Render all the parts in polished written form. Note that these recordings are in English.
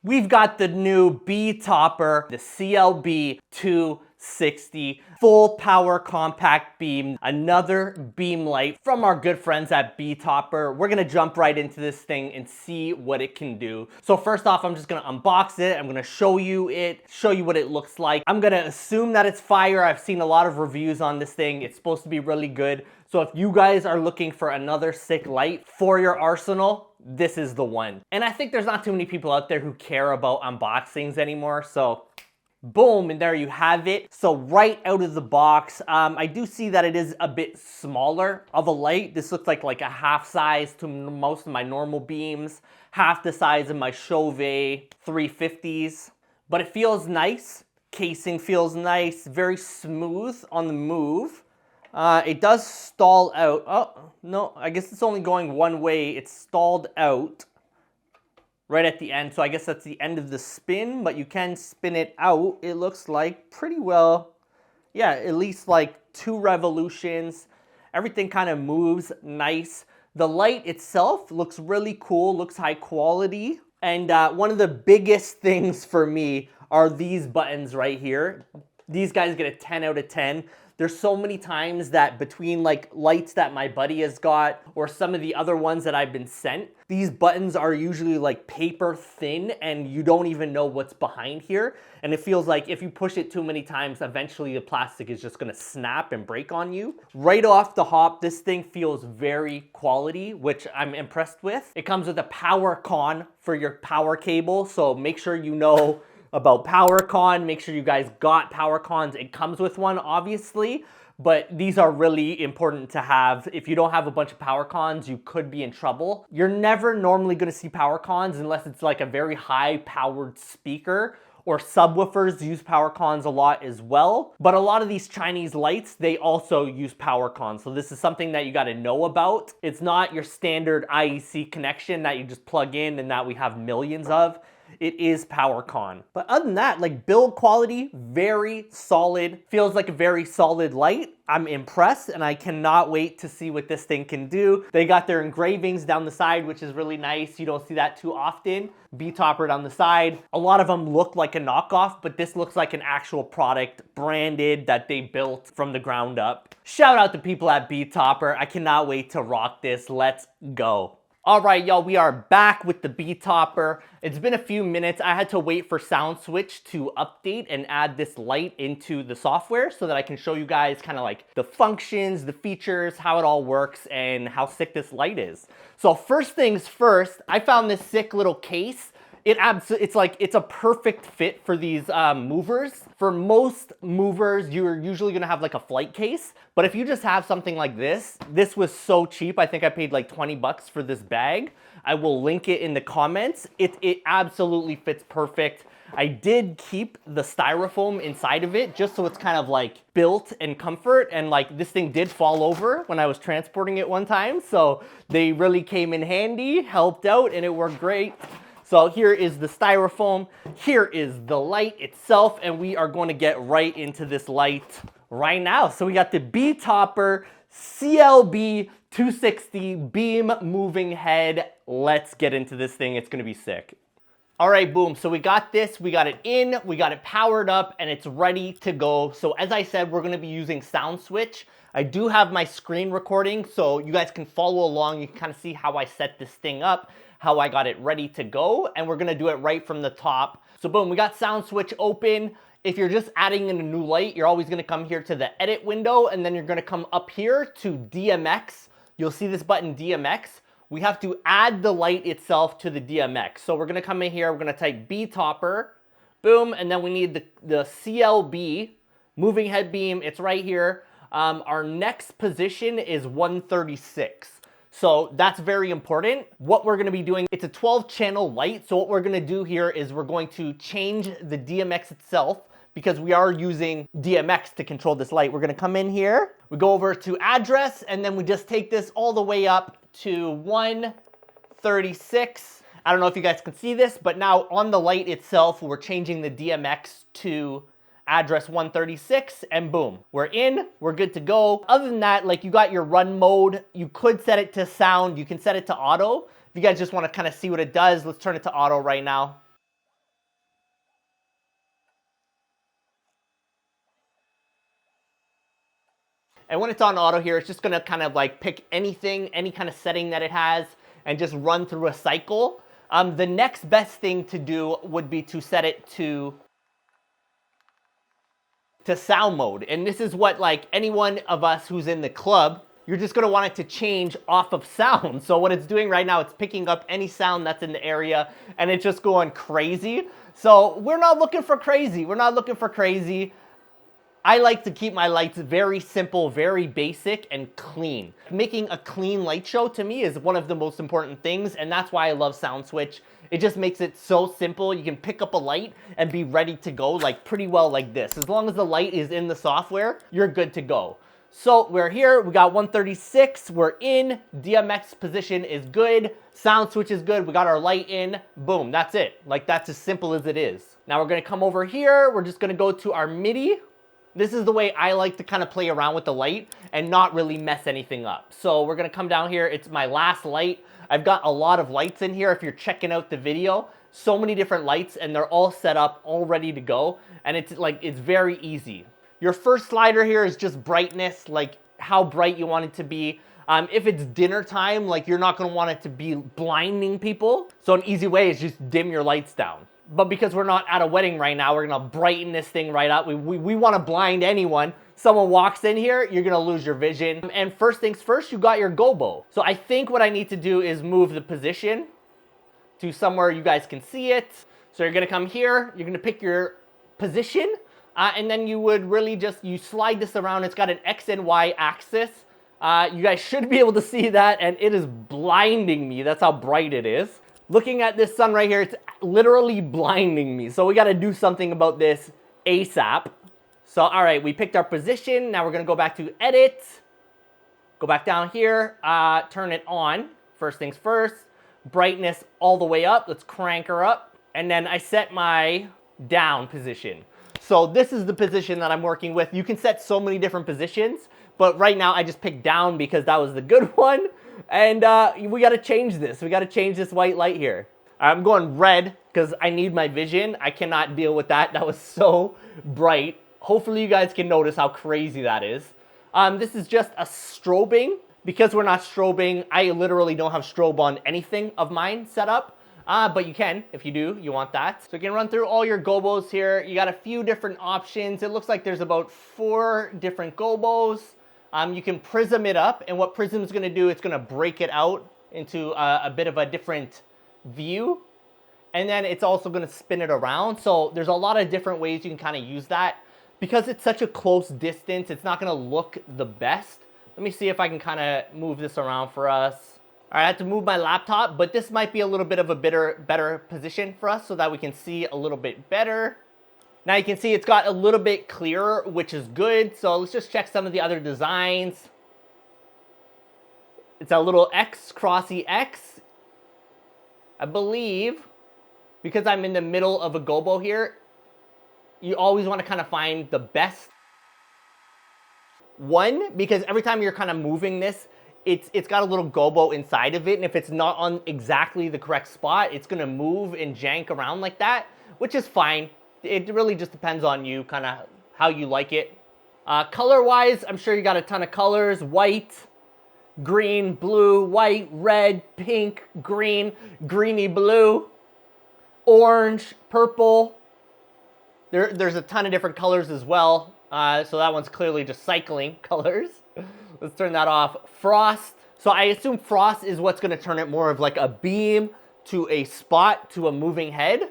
We've got the new BeTopper, the CLB260 full power compact beam, another beam light from our good friends at BeTopper. We're gonna jump right into this thing and see what it can do. So first off, I'm just gonna unbox it. I'm gonna show you what it looks like. I'm gonna assume that it's fire. I've seen a lot of reviews on this thing. It's supposed to be really good. So if you guys are looking for another sick light for your arsenal, this is the one. And I think there's not too many people out there who care about unboxings anymore, so boom, and there you have it. So right out of the box, I do see that it is a bit smaller of a light. This looks like a half size to most of my normal beams, half the size of my Chauvet 350s, but it feels nice. Casing feels nice, very smooth on the move. It does stall out. Oh, no, I guess it's only going one way. It's stalled out right at the end. So I guess that's the end of the spin, but you can spin it out. It looks like pretty well, yeah, at least like 2 revolutions. Everything kind of moves nice. The light itself looks really cool, looks high quality. And one of the biggest things for me are these buttons right here. These guys get a 10 out of 10. There's so many times that between like lights that my buddy has got or some of the other ones that I've been sent, these buttons are usually like paper thin and you don't even know what's behind here. And it feels like if you push it too many times, eventually the plastic is just gonna snap and break on you. Right off the hop, this thing feels very quality, which I'm impressed with. It comes with a power con for your power cable, so make sure you know about power con. Make sure you guys got power cons. It comes with one, obviously, but these are really important to have. If you don't have a bunch of power cons, you could be in trouble. You're never normally gonna see power cons unless it's like a very high powered speaker, or subwoofers use power cons a lot as well. But a lot of these Chinese lights, they also use power cons. So this is something that you gotta know about. It's not your standard IEC connection that you just plug in and that we have millions of. It is power con. But other than that, like build quality, very solid. Feels like a very solid light. I'm impressed and I cannot wait to see what this thing can do. They got their engravings down the side, which is really nice. You don't see that too often. BeTopper down the side. A lot of them look like a knockoff, but this looks like an actual product branded that they built from the ground up. Shout out to people at BeTopper. I cannot wait to rock this. Let's go. All right, y'all, we are back with the BeTopper. It's been a few minutes. I had to wait for Soundswitch to update and add this light into the software so that I can show you guys kind of like the functions, the features, how it all works, and how sick this light is. So first things first, I found this sick little case. It's a perfect fit for these movers. For most movers, you're usually gonna have like a flight case, but if you just have something like this was so cheap. I think I paid like 20 bucks for this bag. I will link it in the comments. It absolutely fits perfect. I did keep the styrofoam inside of it just so it's kind of like built in comfort, and like this thing did fall over when I was transporting it one time, so they really came in handy, helped out, and it worked great. So here is the styrofoam, here is the light itself, and we are going to get right into this light right now. So we got the BeTopper CLB260 Beam Moving Head. Let's get into this thing, it's gonna be sick. All right, boom, so we got this, we got it in, we got it powered up, and it's ready to go. So as I said, we're gonna be using Soundswitch. I do have my screen recording, so you guys can follow along. You can kind of see how I set this thing up, how I got it ready to go, and we're gonna do it right from the top. So boom, we got Soundswitch open. If you're just adding in a new light, you're always gonna come here to the edit window, and then you're gonna come up here to DMX. You'll see this button DMX. We have to add the light itself to the DMX. So we're gonna come in here, we're gonna type BeTopper, boom, and then we need the CLB, moving head beam, it's right here. Our next position is 136. So that's very important. What we're gonna be doing, it's a 12 channel light. So what we're gonna do here is we're going to change the DMX itself because we are using DMX to control this light. We're gonna come in here, we go over to address, and then we just take this all the way up to 136. I don't know if you guys can see this, but now on the light itself, we're changing the DMX to address 136, and boom, we're in, we're good to go. Other than that, like you got your run mode, you could set it to sound, you can set it to auto. If you guys just wanna kinda see what it does, let's turn it to auto right now. And when it's on auto here, it's just gonna kind of like pick anything, any kind of setting that it has, and just run through a cycle. The next best thing to do would be to set it to sound mode. And this is what, like, any one of us who's in the club, you're just gonna want it to change off of sound. So what it's doing right now, it's picking up any sound that's in the area, and it's just going crazy. So we're not looking for crazy. We're not looking for crazy. I like to keep my lights very simple, very basic, and clean. Making a clean light show to me is one of the most important things, and that's why I love Soundswitch. It just makes it so simple. You can pick up a light and be ready to go, like, pretty well like this. As long as the light is in the software, you're good to go. So we're here, we got 136, we're in, DMX position is good, Soundswitch is good, we got our light in, boom, that's it. Like, that's as simple as it is. Now we're gonna come over here, we're just gonna go to our MIDI. This is the way I like to kind of play around with the light and not really mess anything up. So we're gonna come down here, it's my last light. I've got a lot of lights in here if you're checking out the video. So many different lights, and they're all set up, all ready to go. And it's like, it's very easy. Your first slider here is just brightness, like how bright you want it to be. If it's dinner time, like, you're not gonna want it to be blinding people. So an easy way is just dim your lights down. But because we're not at a wedding right now, we're gonna brighten this thing right up. We wanna blind anyone. Someone walks in here, you're gonna lose your vision. And first things first, you got your gobo. So I think what I need to do is move the position to somewhere you guys can see it. So you're gonna come here, you're gonna pick your position, and then you would really just, you slide this around. It's got an X and Y axis. You guys should be able to see that, and it is blinding me. That's how bright it is. Looking at this sun right here, it's literally blinding me. So we got to do something about this ASAP. So, all right, we picked our position. Now we're going to go back to edit. Go back down here, turn it on. First things first, brightness all the way up. Let's crank her up. And then I set my down position. So this is the position that I'm working with. You can set so many different positions, but right now I just picked down because that was the good one. And we got to change this. We got to change this white light here. I'm going red because I need my vision. I cannot deal with that. That was so bright. Hopefully you guys can notice how crazy that is. This is just a strobing. Because we're not strobing, I literally don't have strobe on anything of mine set up. But you can, if you do, you want that. So you can run through all your gobos here. You got a few different options. It looks like there's about 4 different gobos. You can prism it up, and what prism is gonna do, it's gonna break it out into a bit of a different view. And then it's also gonna spin it around. So there's a lot of different ways you can kind of use that. Because it's such a close distance, it's not gonna look the best. Let me see if I can kind of move this around for us. All right, I have to move my laptop, but this might be a little bit of a better position for us so that we can see a little bit better. Now you can see it's got a little bit clearer, which is good. So let's just check some of the other designs. It's a little X, crossy X. I believe, because I'm in the middle of a gobo here, you always want to kind of find the best one, because every time you're kind of moving this, it's got a little gobo inside of it, and if it's not on exactly the correct spot, it's gonna move and jank around like that, which is fine. It really just depends on you, kind of how you like it. Color-wise, I'm sure you got a ton of colors: white, green, blue, white, red, pink, green, greeny blue, orange, purple. There's a ton of different colors as well. So that one's clearly just cycling colors. Let's turn that off. Frost. So I assume frost is what's gonna turn it more of like a beam to a spot to a moving head.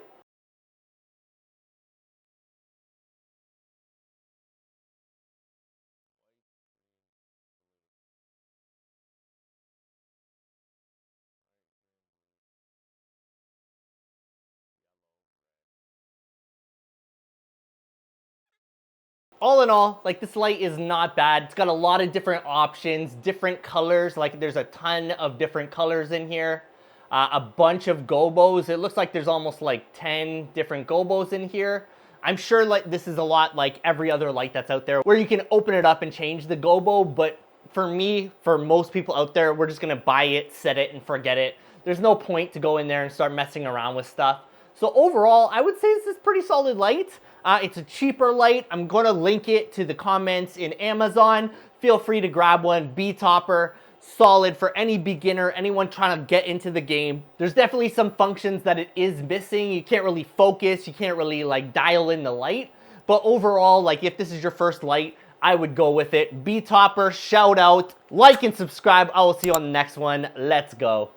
All in all, like, this light is not bad. It's got a lot of different options, different colors. Like, there's a ton of different colors in here. A bunch of gobos. It looks like there's almost like 10 different gobos in here. I'm sure like this is a lot like every other light that's out there where you can open it up and change the gobo. But for me, for most people out there, we're just gonna buy it, set it, and forget it. There's no point to go in there and start messing around with stuff. So overall, I would say this is pretty solid light. It's a cheaper light. I'm gonna link it to the comments in Amazon. Feel free to grab one. BeTopper, solid for any beginner, anyone trying to get into the game. There's definitely some functions that it is missing. You can't really focus, you can't really like dial in the light. But overall, like if this is your first light, I would go with it. BeTopper, shout out, like and subscribe. I will see you on the next one. Let's go.